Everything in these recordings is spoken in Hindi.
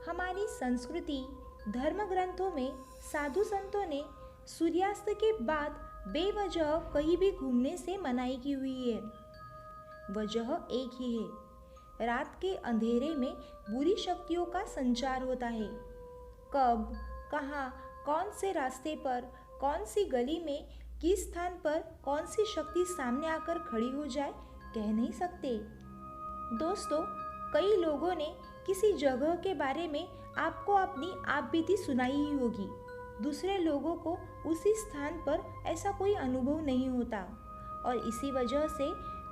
हमारी संस्कृति धर्म ग्रंथों में साधु संतों ने सूर्यास्त के बाद बेवजह कहीं भी घूमने से मनाही की हुई है। वजह एक ही है, रात के अंधेरे में बुरी शक्तियों का संचार होता है। कब, कहाँ, कौन से रास्ते पर, कौन सी गली में, किस स्थान पर कौन सी शक्ति सामने आकर खड़ी हो जाए कह नहीं सकते। दोस्तों, कई लोगों ने किसी जगह के बारे में आपको अपनी आपबीती सुनाई ही होगी। दूसरे लोगों को उसी स्थान पर ऐसा कोई अनुभव नहीं होता और इसी वजह से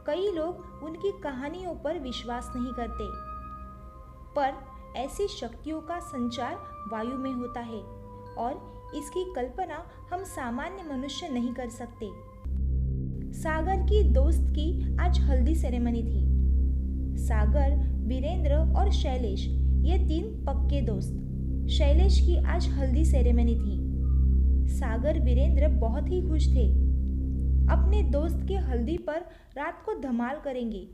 कई लोग उनकी कहानियों पर विश्वास नहीं करते। पर ऐसी शक्तियों का संचार वायु में होता है और इसकी कल्पना हम सामान्य मनुष्य नहीं कर सकते। सागर की दोस्त की आज हल्दी सेरेमनी थी। सागर, वीरेंद्र और शैलेश, ये 3 पक्के दोस्त। शैलेश की आज हल्दी सेरेमनी थी। सागर, वीरेंद्र बहुत ही खुश थे। अपने दोस्त के हल्दी पर रात को धमाल करेंगे,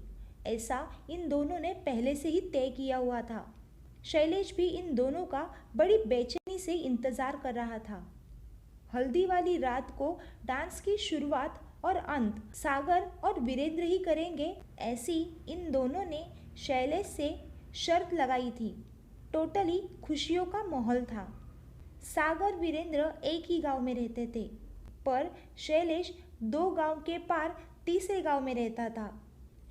ऐसा इन दोनों ने पहले से ही तय किया हुआ था। शैलेश भी इन दोनों का बड़ी बेचैनी से इंतजार कर रहा था। हल्दी वाली रात को डांस की शुरुआत और अंत सागर और वीरेंद्र ही करेंगे, ऐसी इन दोनों ने शैलेश से शर्त लगाई थी। टोटली खुशियों का माहौल था। सागर, वीरेंद्र एक ही गांव में रहते थे, पर शैलेश 2 गांव के पार तीसरे गांव में रहता था।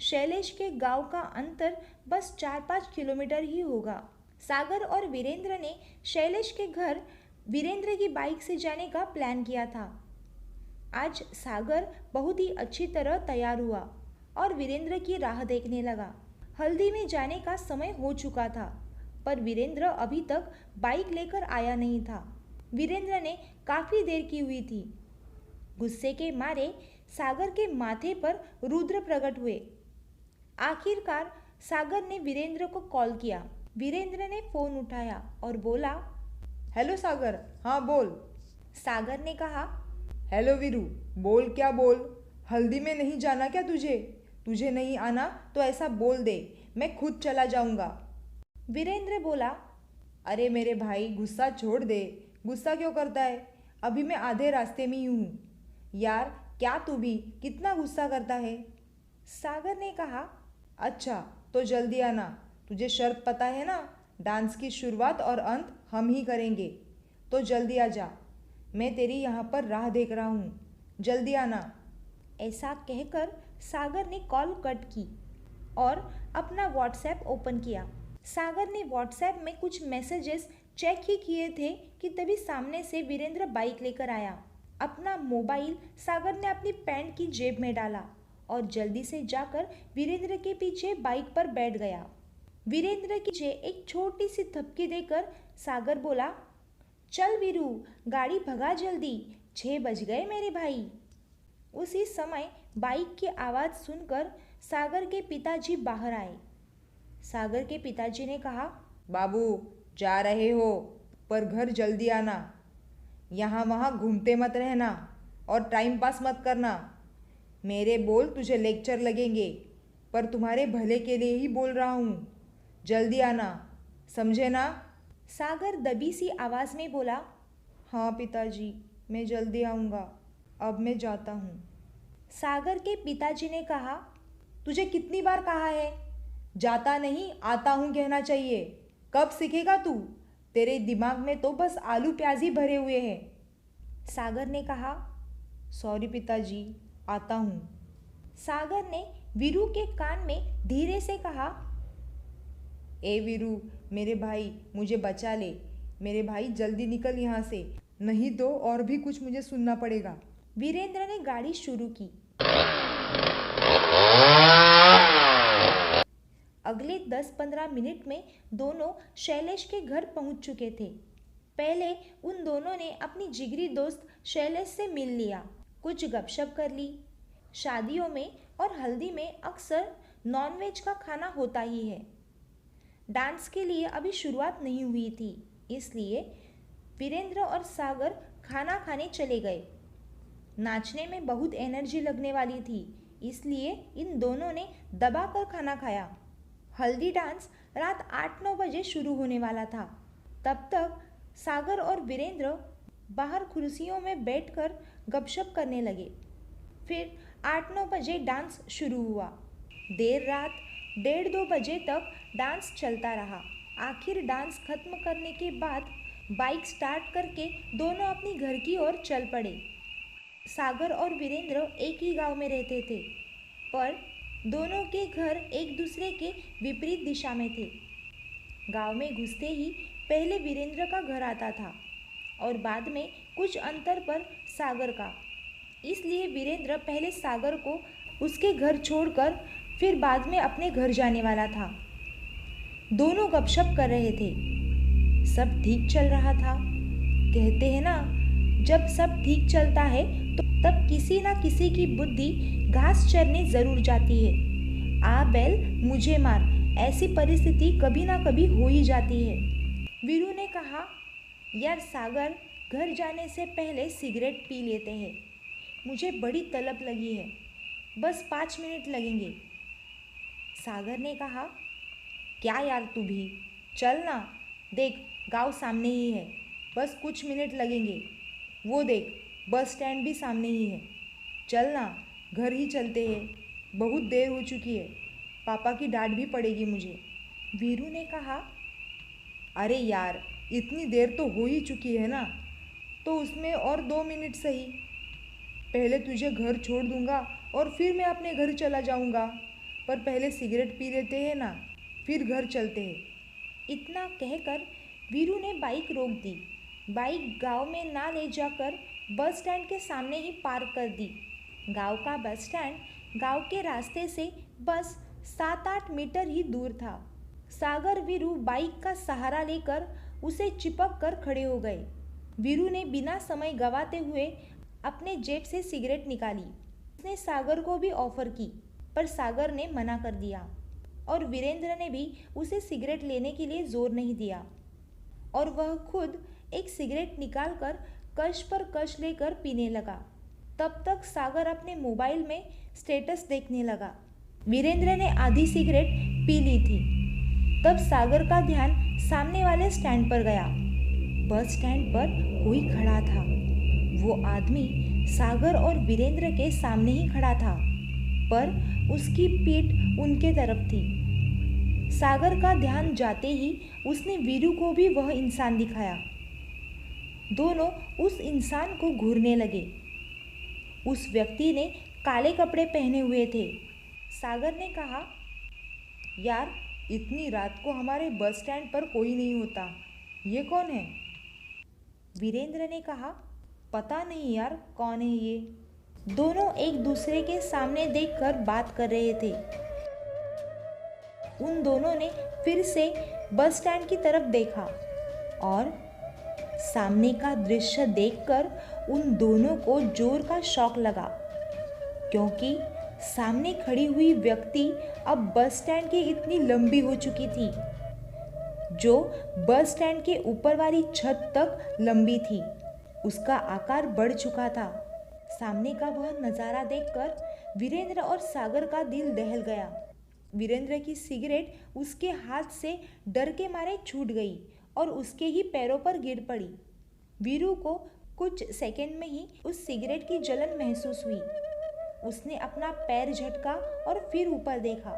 शैलेश के गांव का अंतर बस 4-5 किलोमीटर ही होगा। सागर और वीरेंद्र ने शैलेश के घर वीरेंद्र की बाइक से जाने का प्लान किया था। आज सागर बहुत ही अच्छी तरह तैयार हुआ और वीरेंद्र की राह देखने लगा। हल्दी में जाने का समय हो चुका था, पर वीरेंद्र अभी तक बाइक लेकर आया नहीं था। वीरेंद्र ने काफ़ी देर की हुई थी। गुस्से के मारे सागर के माथे पर रुद्र प्रकट हुए। आखिरकार सागर ने वीरेंद्र को कॉल किया। वीरेंद्र ने फ़ोन उठाया और बोला, हेलो सागर, हाँ बोल। सागर ने कहा, हेलो वीरू, बोल। क्या बोल? हल्दी में नहीं जाना क्या तुझे? तुझे नहीं आना तो ऐसा बोल दे, मैं खुद चला जाऊंगा। वीरेंद्र बोला, अरे मेरे भाई, गुस्सा छोड़ दे। गुस्सा क्यों करता है? अभी मैं आधे रास्ते में ही हूँ। यार, क्या तू भी कितना गुस्सा करता है? सागर ने कहा, अच्छा तो जल्दी आना। तुझे शर्त पता है ना, डांस की शुरुआत और अंत हम ही करेंगे, तो जल्दी आ जा। मैं तेरी यहाँ पर राह देख रहा हूँ, जल्दी आना। ऐसा कहकर सागर ने कॉल कट की और अपना व्हाट्सएप ओपन किया। सागर ने व्हाट्सएप में कुछ मैसेजेस चेक ही किए थे कि तभी सामने से वीरेंद्र बाइक लेकर आया। अपना मोबाइल सागर ने अपनी पैंट की जेब में डाला और जल्दी से जाकर वीरेंद्र के पीछे बाइक पर बैठ गया। वीरेंद्र की पीछे एक छोटी सी थपकी देकर सागर बोला, चल वीरू, गाड़ी भगा जल्दी, 6 बज गए मेरे भाई। उसी समय बाइक की आवाज़ सुनकर सागर के पिताजी बाहर आए। सागर के पिताजी ने कहा, बाबू जा रहे हो, पर घर जल्दी आना। यहाँ वहाँ घूमते मत रहना और टाइम पास मत करना। मेरे बोल तुझे लेक्चर लगेंगे, पर तुम्हारे भले के लिए ही बोल रहा हूँ। जल्दी आना, समझे ना? सागर दबी सी आवाज़ में बोला, हाँ पिताजी, मैं जल्दी आऊँगा। अब मैं जाता हूँ। सागर के पिताजी ने कहा, तुझे कितनी बार कहा है, जाता नहीं आता हूँ कहना चाहिए। कब सीखेगा तू? तेरे दिमाग में तो बस आलू प्याज ही भरे हुए हैं। सागर ने कहा, सॉरी पिताजी, आता हूँ। सागर ने वीरू के कान में धीरे से कहा, ए वीरू, मेरे भाई, मुझे बचा ले। मेरे भाई जल्दी निकल यहाँ से, नहीं तो और भी कुछ मुझे सुनना पड़ेगा। वीरेंद्र ने गाड़ी शुरू की। अगले 10-15 मिनट में दोनों शैलेश के घर पहुंच चुके थे। पहले उन दोनों ने अपनी जिगरी दोस्त शैलेश से मिल लिया, कुछ गपशप कर ली। शादियों में और हल्दी में अक्सर नॉनवेज का खाना होता ही है। डांस के लिए अभी शुरुआत नहीं हुई थी, इसलिए वीरेंद्र और सागर खाना खाने चले गए। नाचने में बहुत एनर्जी लगने वाली थी, इसलिए इन दोनों ने दबाकर खाना खाया। हल्दी डांस रात 8-9 बजे शुरू होने वाला था। तब तक सागर और वीरेंद्र बाहर कुर्सियों में बैठकर गपशप करने लगे। फिर 8-9 बजे डांस शुरू हुआ। देर रात 1:30-2 बजे तक डांस चलता रहा। आखिर डांस खत्म करने के बाद बाइक स्टार्ट करके दोनों अपनी घर की ओर चल पड़े। सागर और वीरेंद्र एक ही गांव में रहते थे, पर दोनों के घर एक दूसरे के विपरीत दिशा में थे। गांव में घुसते ही पहले वीरेंद्र का घर आता था और बाद में कुछ अंतर पर सागर का। इसलिए वीरेंद्र पहले सागर को उसके घर छोड़कर फिर बाद में अपने घर जाने वाला था। दोनों गपशप कर रहे थे। सब ठीक चल रहा था। कहते हैं ना, जब सब ठीक चलता है तो तब किसी ना किसी की बुद्धि घास चरने जरूर जाती है। आ बैल मुझे मार, ऐसी परिस्थिति कभी ना कभी हो ही जाती है। वीरू ने कहा, यार सागर, घर जाने से पहले सिगरेट पी लेते हैं। मुझे बड़ी तलब लगी है, बस 5 मिनट लगेंगे। सागर ने कहा, क्या यार तू भी, चल ना, देख गांव सामने ही है, बस कुछ मिनट लगेंगे। वो देख बस स्टैंड भी सामने ही है, चल ना, घर ही चलते हैं, बहुत देर हो चुकी है, पापा की डांट भी पड़ेगी मुझे। वीरू ने कहा, अरे यार इतनी देर तो हो ही चुकी है ना, तो उसमें और 2 मिनट सही। पहले तुझे घर छोड़ दूंगा और फिर मैं अपने घर चला जाऊंगा, पर पहले सिगरेट पी लेते हैं ना, फिर घर चलते हैं। इतना कहकर वीरू ने बाइक रोक दी। बाइक गांव में ना ले जाकर बस स्टैंड के सामने ही पार्क कर दी। गांव का बस स्टैंड गांव के रास्ते से बस 7-8 मीटर ही दूर था। सागर वीरू बाइक का सहारा लेकर उसे चिपक कर खड़े हो गए। वीरू ने बिना समय गंवाते हुए अपने जेब से सिगरेट निकाली। उसने सागर को भी ऑफर की, पर सागर ने मना कर दिया और वीरेंद्र ने भी उसे सिगरेट लेने के लिए जोर नहीं दिया और वह खुद एक सिगरेट निकालकर कश पर कश लेकर पीने लगा। तब तक सागर अपने मोबाइल में स्टेटस देखने लगा। वीरेंद्र ने आधी सिगरेट पी ली थी। तब सागर का ध्यान सामने वाले स्टैंड पर गया। बस स्टैंड पर कोई खड़ा था। वो आदमी सागर और वीरेंद्र के सामने ही खड़ा था, पर उसकी पीठ उनके तरफ थी। सागर का ध्यान जाते ही उसने वीरू को भी वह इंसान दिखाया। दोनों उस इंसान को घूरने लगे। उस व्यक्ति ने काले कपड़े पहने हुए थे। सागर ने कहा, यार इतनी रात को हमारे बस स्टैंड पर कोई नहीं होता, ये कौन है? वीरेंद्र ने कहा, पता नहीं यार कौन है ये। दोनों एक दूसरे के सामने देखकर बात कर रहे थे। उन दोनों ने फिर से बस स्टैंड की तरफ देखा और सामने का दृश्य देखकर उन दोनों को जोर का शॉक लगा, क्योंकि सामने खड़ी हुई व्यक्ति अब बस स्टैंड की इतनी लंबी हो चुकी थी, जो बस स्टैंड के ऊपर वाली छत तक लंबी थी। उसका आकार बढ़ चुका था। सामने का वह नज़ारा देखकर वीरेंद्र और सागर का दिल दहल गया। वीरेंद्र की सिगरेट उसके हाथ से डर के मारे छूट गई और उसके ही पैरों पर गिर पड़ी। वीरू को कुछ सेकंड में ही उस सिगरेट की जलन महसूस हुई। उसने अपना पैर झटका और फिर ऊपर देखा,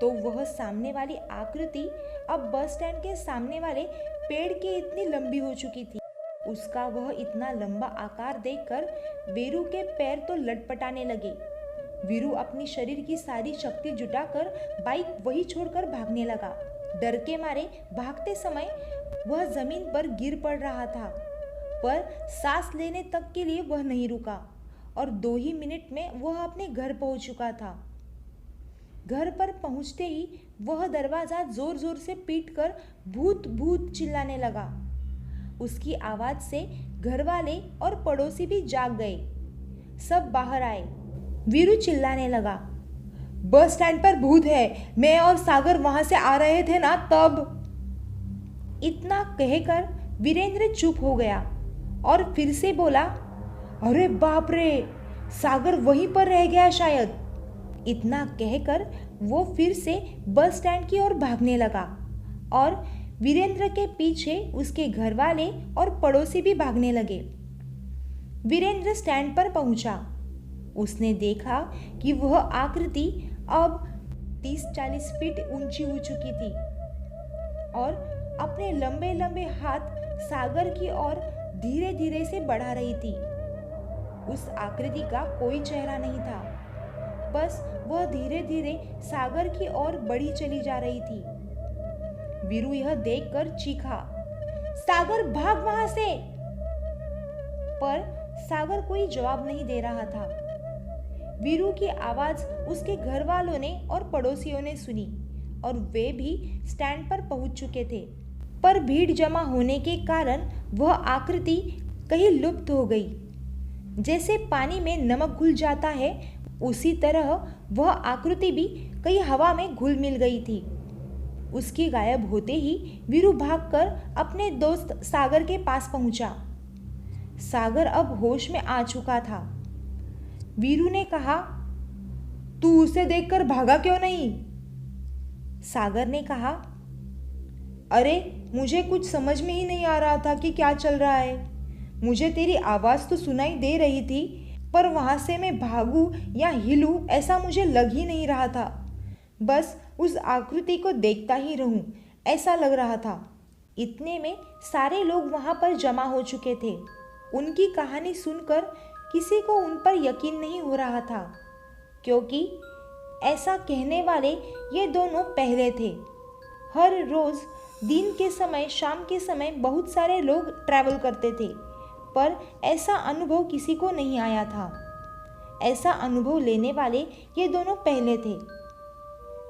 तो वह सामने वाली आकृति अब बस स्टैंड के सामने वाले पेड़ के इतनी लंबी हो चुकी थी। उसका वह इतना लंबा आकार देखकर वीरू के पैर तो लटपटाने लगे। वीरू अपनी शरीर की सारी शक्ति जुटाकर बाइक वही छोड़कर भागने लगा। डर के मारे भागते समय वह जमीन पर गिर पड़ रहा था, पर सांस लेने तक के लिए वह नहीं रुका और 2 ही मिनट में वह अपने घर पहुंच चुका था। घर पर पहुंचते ही वह दरवाज़ा जोर जोर से पीटकर भूत भूत चिल्लाने लगा। उसकी आवाज़ से घरवाले और पड़ोसी भी जाग गए। सब बाहर आए। वीरू चिल्लाने लगा, बस स्टैंड पर भूत है, मैं और सागर वहां से आ रहे थे ना तब। इतना कहकर वीरेंद्र चुप हो गया और फिर से बोला, अरे बाप रे, सागर वहीं पर रह गया शायद। इतना कहकर वो फिर से बस स्टैंड की ओर भागने लगा और वीरेंद्र के पीछे उसके घर वाले और पड़ोसी भी भागने लगे। वीरेंद्र स्टैंड पर पहुंचा। उसने देखा कि वह आकृति अब 30-40 फीट ऊंची हो चुकी थी और अपने लंबे लंबे हाथ सागर की ओर धीरे धीरे से बढ़ा रही थी। उस आकृति का कोई चेहरा नहीं था, बस वह धीरे धीरे सागर की ओर बढ़ी चली जा रही थी। वीरू यह देखकर चीखा, सागर भाग वहां से! पर सागर कोई जवाब नहीं दे रहा था। वीरू की आवाज उसके घर वालों ने और पड़ोसियों ने सुनी और वे भी स्टैंड पर पहुंच चुके थे, पर भीड़ जमा होने के कारण वह आकृति कहीं लुप्त हो गई। जैसे पानी में नमक घुल जाता है, उसी तरह वह आकृति भी कहीं हवा में घुल मिल गई थी। उसकी गायब होते ही वीरू भागकर अपने दोस्त सागर के पास पहुंचा। सागर अब होश में आ चुका था। वीरू ने कहा, तू उसे देखकर भागा क्यों नहीं? सागर ने कहा, अरे मुझे कुछ समझ में ही नहीं आ रहा था कि क्या चल रहा है। मुझे तेरी आवाज़ तो सुनाई दे रही थी, पर वहाँ से मैं भागूं या हिलूं ऐसा मुझे लग ही नहीं रहा था। बस उस आकृति को देखता ही रहूं ऐसा लग रहा था। इतने में सारे लोग वहाँ पर जमा हो चुके थे। उनकी कहानी सुनकर किसी को उन पर यकीन नहीं हो रहा था, क्योंकि ऐसा कहने वाले ये दोनों पहले थे। हर रोज़ दिन के समय, शाम के समय बहुत सारे लोग ट्रैवल करते थे, पर ऐसा अनुभव किसी को नहीं आया था। ऐसा अनुभव लेने वाले ये दोनों पहले थे।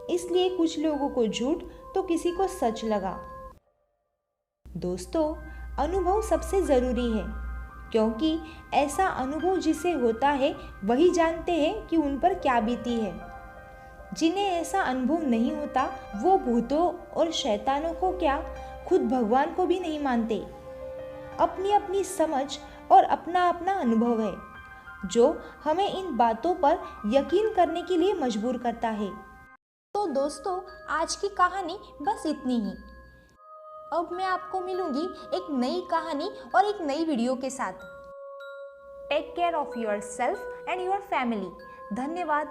इसलिए कुछ लोगों को झूठ तो किसी को सच लगा। दोस्तों, अनुभव सबसे ज़रूरी है, क्योंकि ऐसा अनुभव जिसे होता है वही जानते हैं कि उन पर क्या बीती है। जिन्हें ऐसा अनुभव नहीं होता वो भूतों और शैतानों को क्या, खुद भगवान को भी नहीं मानते। अपनी अपनी समझ और अपना अपना अनुभव है जो हमें इन बातों पर यकीन करने के लिए मजबूर करता है। तो दोस्तों, आज की कहानी बस इतनी ही। अब मैं आपको मिलूंगी एक नई कहानी और एक नई वीडियो के साथ। Take care of yourself and your family. धन्यवाद।